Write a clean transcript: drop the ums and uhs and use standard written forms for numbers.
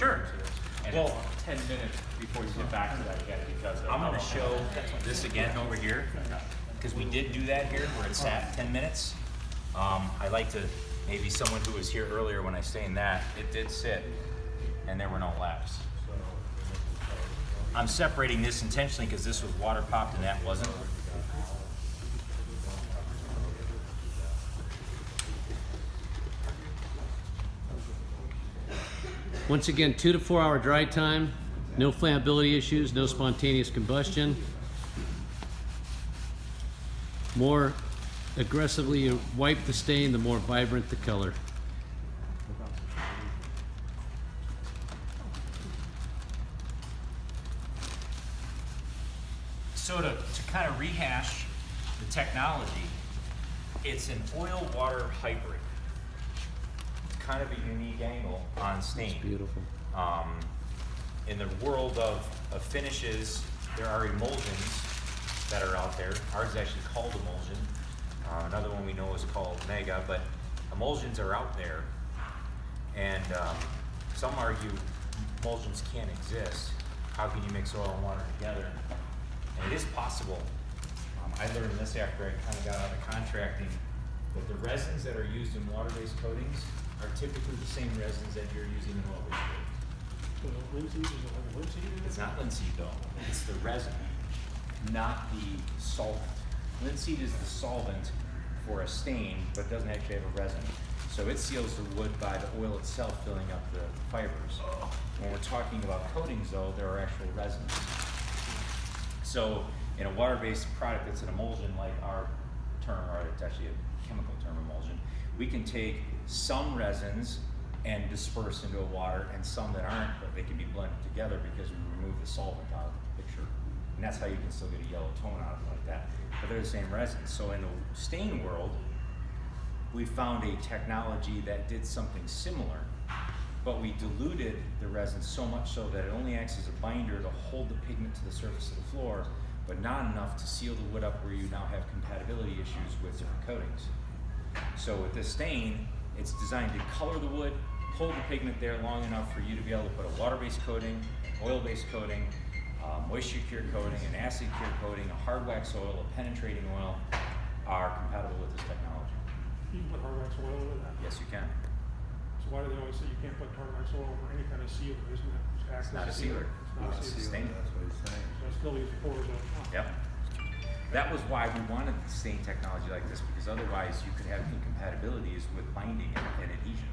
Sure. And Well, it's 10 minutes before you get back to that again because of I'm going to show this again over here because we did do that here where it sat 10 minutes. I like to, maybe someone who was here earlier when I saying that, it did sit and there were no laps. I'm separating this intentionally because this was water popped and that wasn't. Once again, 2 to 4 hour dry time, no flammability issues, no spontaneous combustion. More aggressively you wipe the stain, the more vibrant the color. So to kind of rehash the technology, it's an oil-water hybrid. It's kind of a unique angle on stain. It's beautiful. In the world of finishes, there are emulsions that are out there. Ours is actually called emulsion. Another one we know is called Mega, but emulsions are out there. And some argue emulsions can't exist. How can you mix oil and water together? And it is possible. I learned this after I kind of got out of contracting, that the resins that are used in water-based coatings are typically the same resins that you're using in oil-based coatings. It's not linseed though, it's the resin, not the solvent. Linseed is the solvent for a stain, but doesn't actually have a resin. So it seals the wood by the oil itself filling up the fibers. When we're talking about coatings though, there are actual resins. So in a water-based product that's an emulsion like our term, or it's actually a chemical term, emulsion, we can take some resins and disperse into a water and some that aren't, but they can be blended together because we remove the solvent out of the picture. And that's how you can still get a yellow tone out of it like that. But they're the same resins. So in the stain world, we found a technology that did something similar, but we diluted the resin so much so that it only acts as a binder to hold the pigment to the surface of the floor, but not enough to seal the wood up where you now have compatibility issues with different coatings. So with this stain, it's designed to color the wood, hold the pigment there long enough for you to be able to put a water-based coating, oil-based coating, moisture cure coating, an acid cure coating, a hard wax oil, a penetrating oil are compatible with this technology. You can put hard wax oil over that? Yes, you can. So why do they always say you can't put hard wax oil over any kind of sealer? Isn't it? It's not a sealer. It's not a It's a sealer. stain. That's what he's saying. So it still leaves the pores open. Yep. That was why we wanted stain technology like this, because otherwise you could have incompatibilities with binding and adhesion.